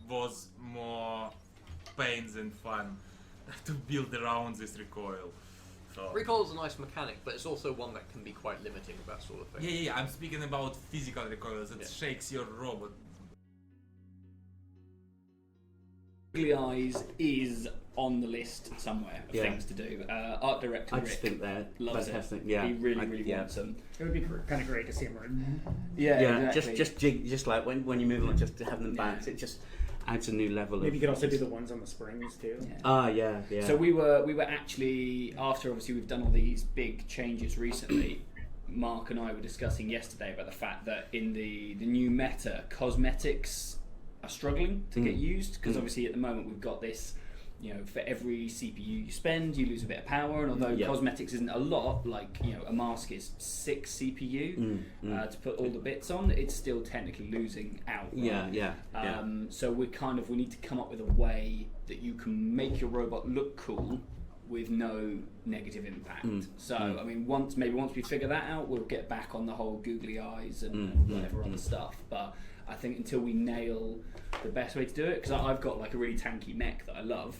was more pain than fun to build around this recoil. So. Recoil is a nice mechanic, but it's also one that can be quite limiting, that sort of thing. Yeah, I'm speaking about physical recoil that shakes your robot. Googly Eyes is on the list somewhere of things to do. Art director I just think they're loves fantastic. it. Yeah, He really wants them. It would be kind of great to see him run. Yeah, exactly. just like when you move on, just to have them back, it just adds a new level. Maybe you could also do the ones on the springs too. Yeah. So we were actually, after obviously we've done all these big changes recently, Mark and I were discussing yesterday about the fact that in the new meta, cosmetics are struggling to get used, because obviously at the moment we've got this, for every CPU you spend, you lose a bit of power, and although cosmetics isn't a lot, like, a mask is 6 CPU to put all the bits on, it's still technically losing out. Right? So we need to come up with a way that you can make your robot look cool with no negative impact. So, I mean, once we figure that out, we'll get back on the whole googly eyes and whatever other stuff. But I think until we nail the best way to do it, because I've got like a really tanky mech that I love,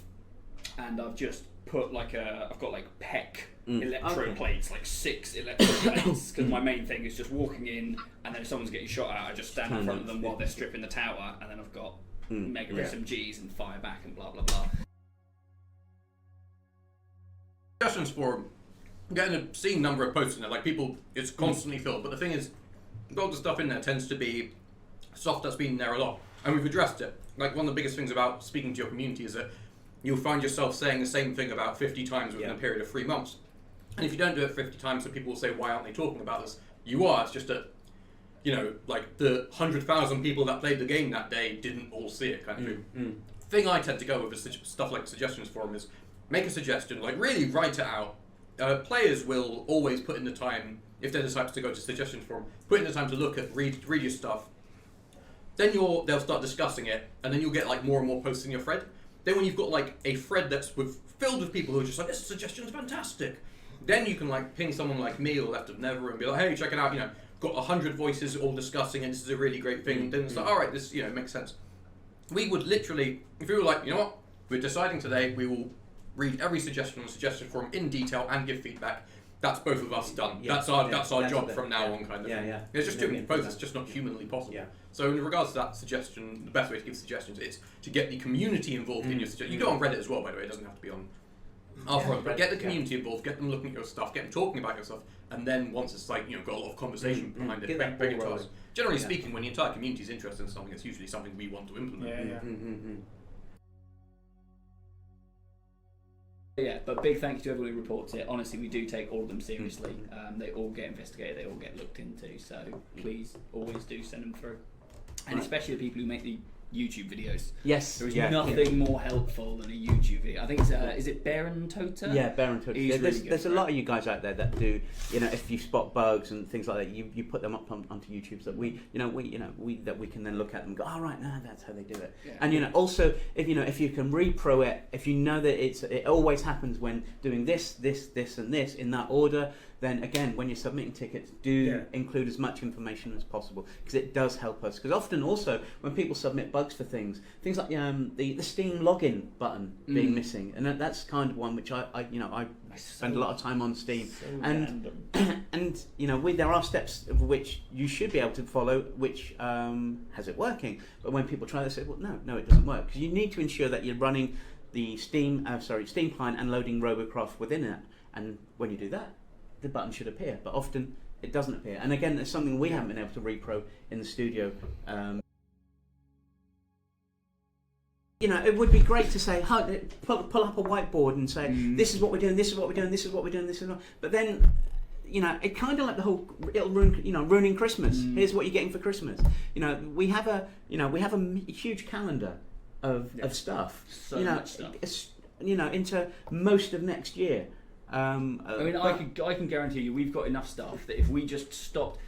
and I've just put I've got like PEC Electroplates, like 6 Electroplates, because my main thing is just walking in, and then if someone's getting shot at, I just stand in front of them while they're stripping the tower, and then I've got mega SMGs and fire back and blah blah blah. Suggestions forum, getting a obscene number of posts in there, like people, it's constantly filled, but the thing is, a lot of the stuff in there tends to be stuff that's been there a lot, and we've addressed it. Like, one of the biggest things about speaking to your community is that you'll find yourself saying the same thing about 50 times within a period of 3 months. And if you don't do it 50 times, so people will say, why aren't they talking about this? You are, it's just that, you know, like the 100,000 people that played the game that day didn't all see it, kind of thing. Thing I tend to go with is stuff like suggestions forum is, make a suggestion, like really write it out. Players will always put in the time, if they're the types to go to suggestions forum, put in the time to look at, read your stuff. Then they'll start discussing it, and then you'll get like more and more posts in your thread. Then when you've got like a thread that's filled with people who are just like, this suggestion's fantastic, then you can like ping someone like me or Left of Never and be like, hey, check it out, you know, got 100 voices all discussing it, this is a really great thing. Then it's like, all right, this, you know, makes sense. We would literally, if we were like, you know what, we're deciding today, we will read every suggestion on the suggestion forum in detail and give feedback. That's both of us done. That's our job from now on, kind of. There's just too many posts. It's just not humanly possible. So in regards to that suggestion, the best way to give suggestions is to get the community involved in your suggestion. You go on Reddit as well, by the way. It doesn't have to be on our front, but get the community involved. Get them looking at your stuff. Get them talking about your stuff. And then once it's like, you know, got a lot of conversation behind it, bring it to us. Generally speaking, when the entire community is interested in something, it's usually something we want to implement. Yeah, but big thank you to everyone who reports it. Honestly, we do take all of them seriously. They all get investigated, they all get looked into, so please always do send them through. And especially the people who make the YouTube videos. Yes. There is nothing more helpful than a YouTube video. I think it's, is it Baron Tota? Yeah, Baron Tota. He's really there's a lot of you guys out there that do, you know, if you spot bugs and things like that, you put them up onto YouTube so that we can then look at them and go, oh right, no, that's how they do it. Yeah. And you know, also if you can repro it, if you know that it always happens when doing this and this in that order, then again, when you're submitting tickets, do include as much information as possible, because it does help us. Because often also, when people submit bugs for things like the Steam login button being missing, and that's kind of one which I spend a lot of time on Steam, and you know, there are steps of which you should be able to follow, which has it working. But when people try, they say, well, no, it doesn't work, because you need to ensure that you're running the Steam client and loading Robocraft within it, and when you do that, the button should appear, but often it doesn't appear. And again, it's something we haven't been able to repro in the studio. You know, it would be great to say, pull up a whiteboard and say, this is what we're doing, this is what we're doing, this is what we're doing, this is what. But then, you know, it kind of like the whole, it'll ruin, you know, ruining Christmas. Here's what you're getting for Christmas. You know, we have a huge calendar of stuff. So much stuff. You know, into most of next year. I mean, I can guarantee you, we've got enough stuff that if we just stopped,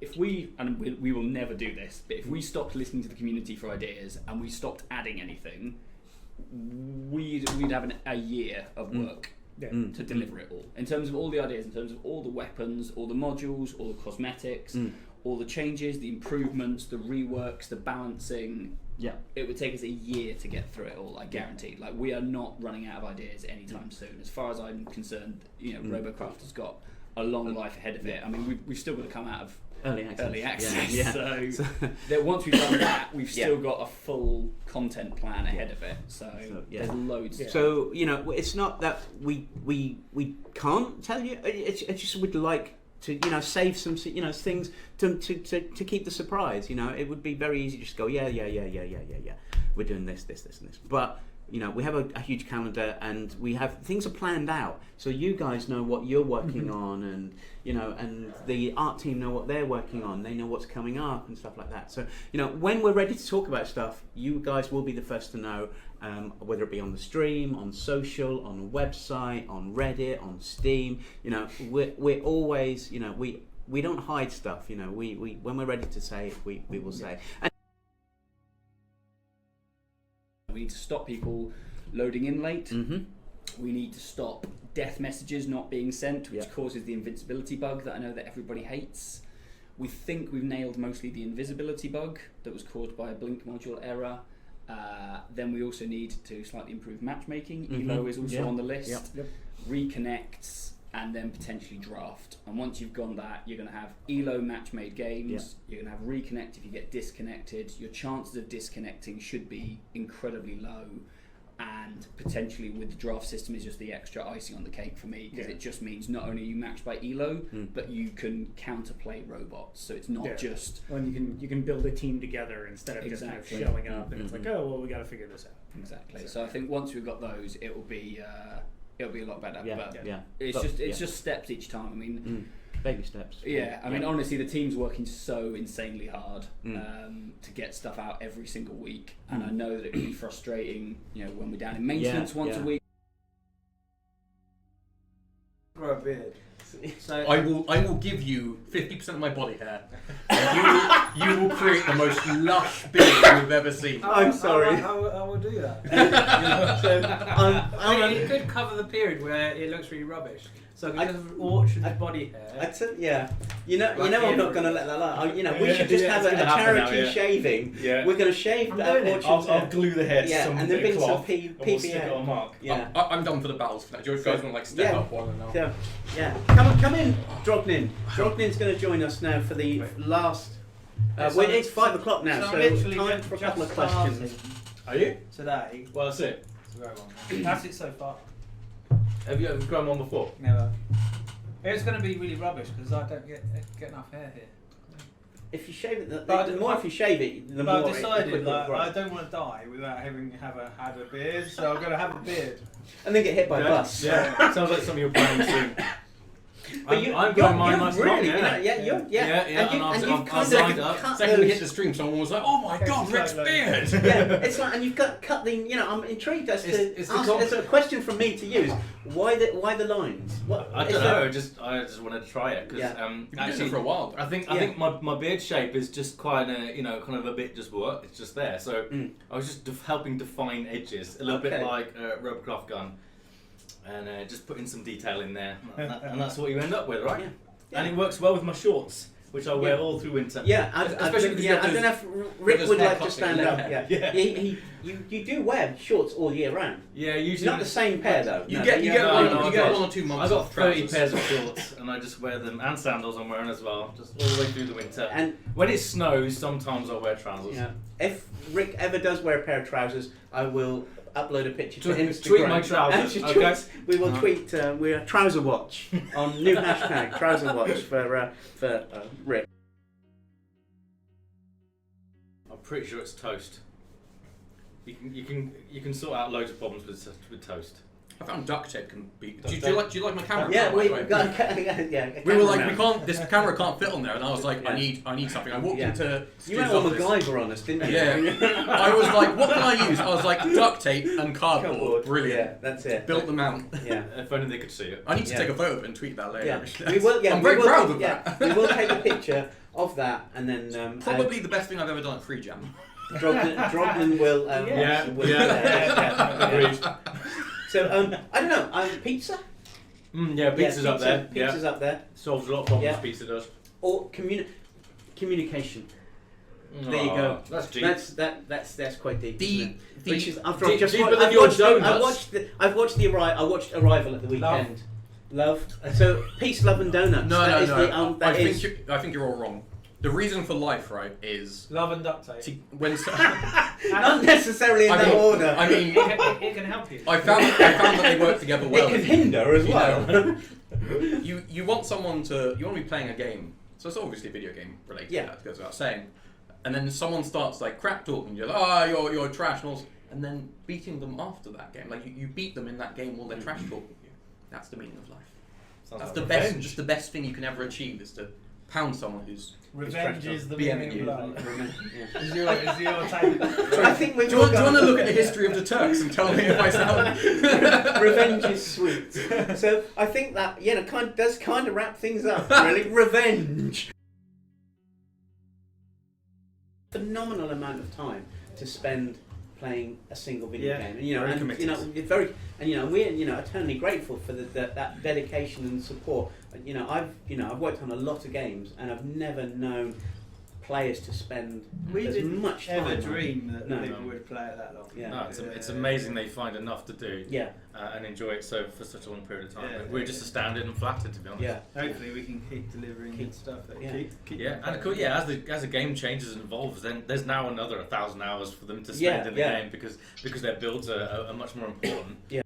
and we will never do this, but if we stopped listening to the community for ideas and we stopped adding anything, we'd have a year of work to deliver it all. In terms of all the ideas, in terms of all the weapons, all the modules, all the cosmetics, all the changes, the improvements, the reworks, the balancing. Yeah, it would take us a year to get through it all, I guarantee. Like, we are not running out of ideas anytime soon. As far as I'm concerned, you know, Robocraft has got a long life ahead of it. I mean, we've still got to come out of early access. So that once we've done that, we've still got a full content plan ahead of it. So there's loads. So, you know, it's not that we can't tell you. It's just we'd like to, you know, save some, you know, things to keep the surprise. You know, it would be very easy to just go, yeah. We're doing this, and this. But, you know, we have a huge calendar, and we have things are planned out, so you guys know what you're working on, and you know, and the art team know what they're working on. They know what's coming up and stuff like that. So, you know, when we're ready to talk about stuff, you guys will be the first to know. Whether it be on the stream, on social, on a website, on Reddit, on Steam, you know, we're always, you know, we don't hide stuff. You know, we when we're ready to say it, we will say. And we need to stop people loading in late. We need to stop death messages not being sent, which causes the invincibility bug that I know that everybody hates. We think we've nailed mostly the invisibility bug that was caused by a blink module error. Then we also need to slightly improve matchmaking. ELO is also on the list. Reconnects, and then potentially draft. And once you've gone that, you're going to have ELO match-made games. You're going to have reconnect if you get disconnected. Your chances of disconnecting should be incredibly low. And potentially with the draft system is just the extra icing on the cake for me, because it just means not only are you matched by ELO, but you can counterplay robots. So it's not just... And you can build a team together instead of just kind of showing up and it's like, oh, well, we got to figure this out. Exactly. So I think once we've got those, it will be a lot better. But It's just steps each time. I mean... baby steps. I mean, honestly, the team's working so insanely hard to get stuff out every single week, and I know that it can be frustrating, when we're down in maintenance once a week. Grow a beard. So I will give you 50% of my body hair, and you will create the most lush beard you've ever seen. I'm sorry. I will do that. It could cover the period where it looks really rubbish. So because of Orchard's body hair. I'm not going to let that lie. We should just have a charity shaving. Yeah. We're going to shave Orchard's I'll glue the hair to some and then bring some cloth, and we'll stick it PPA. on Mark. I'm done for the battles for that. Do you guys want to step up one and now? Come in, Drognin. Drognin's going to join us now for the last. It's 5 o'clock now, so time for a couple of questions. Are you? Today. Well, that's it. That's it so far. Have you ever grown one before? Never. It's going to be really rubbish because I don't get enough hair here. If you shave it, the more if you shave it, the more. But I've decided I don't want to die without having had a beard, so I'm going to have a beard. And then get hit by a bus. Yeah, sounds like something you're planning soon. But I'm going mine nice and long, and you've kind of cut second we hit the stream, someone was like, "Oh my god, Rick's beard!" It's like, and you've cut the. I'm intrigued as to. It's a question from me to you. Why the lines? I don't know. I just wanted to try it because actually for a while. I think my beard shape is just quite kind of a bit just work. It's just there. So I was just helping define edges a little bit like a Robocraft gun. And just putting some detail in there, and that's what you end up with, right? And it works well with my shorts, which I wear all through winter. Especially because I don't know if Rick would like to stand up. You do wear shorts all year round. Yeah, usually not the same pair though. You get one or 2 months. I got 30 pairs of shorts, and I just wear them, and sandals I'm wearing as well, just all the way through the winter. And when it snows, sometimes I'll wear trousers. If Rick ever does wear a pair of trousers, I will upload a picture to Instagram. Tweet my trousers. Okay. We will tweet. We're Trouser Watch on new hashtag Trouser Watch for Rick. I'm pretty sure it's toast. You can sort out loads of problems with toast. I found duct tape can be. Do you like my camera? We were like, this camera can't fit on there, and I was like, I need something. I walked into. You went all MacGyver on us, didn't you? Yeah. I was like, what can I use? I was like, duct tape and cardboard. Brilliant. Yeah, that's it. Built them out. Yeah. If only they could see it. I need to take a photo of it and tweet that later. Yeah. We will. Yeah, I'm very proud of that. We will take a picture of that, and then probably the best thing I've ever done at Free Jam. Drogman will. Agreed. So I don't know. Pizza. Pizza's up there. Pizza's up there. Solves a lot of problems. Pizza does. Or communication. There you go. That's deep. That's quite deep. Which is after I watched Arrival at the weekend. Love. So peace, love, and donuts. No. I think you're all wrong. The reason for life, right, is love and duct tape. Not necessarily in that order. I mean, it can help you. I found that they work together well. It can hinder as well. You want someone to. You want to be playing a game, so it's obviously video game related. Yeah, that goes without saying. And then someone starts like crap talking. You're like, you're trash, and then beating them after that game. Like you beat them in that game while they're trash talking you. That's the meaning of life. That's the best. Just the best thing you can ever achieve is to pound someone who's. Revenge is the meaning of life. Is your type? I think do you want to look at the history of the Turks and tell me if I sound? Revenge is sweet. So I think that does kind of wrap things up. Really, revenge. Phenomenal amount of time to spend playing a single video game, and we're eternally grateful for that dedication and support. I've worked on a lot of games, and I've never known players to spend We as didn't much time. ever on. dream that No. people would play it that long. Yeah. No, it's amazing they find enough to do Yeah. and enjoy it for such a long period of time. Yeah. We're just astounded and flattered, to be honest. Yeah. Hopefully we can keep delivering good stuff. That keep Yeah, and of course, as the game changes and evolves, then there's now another 1,000 hours for them to spend Yeah, in the yeah. game because their builds are much more important. Yeah.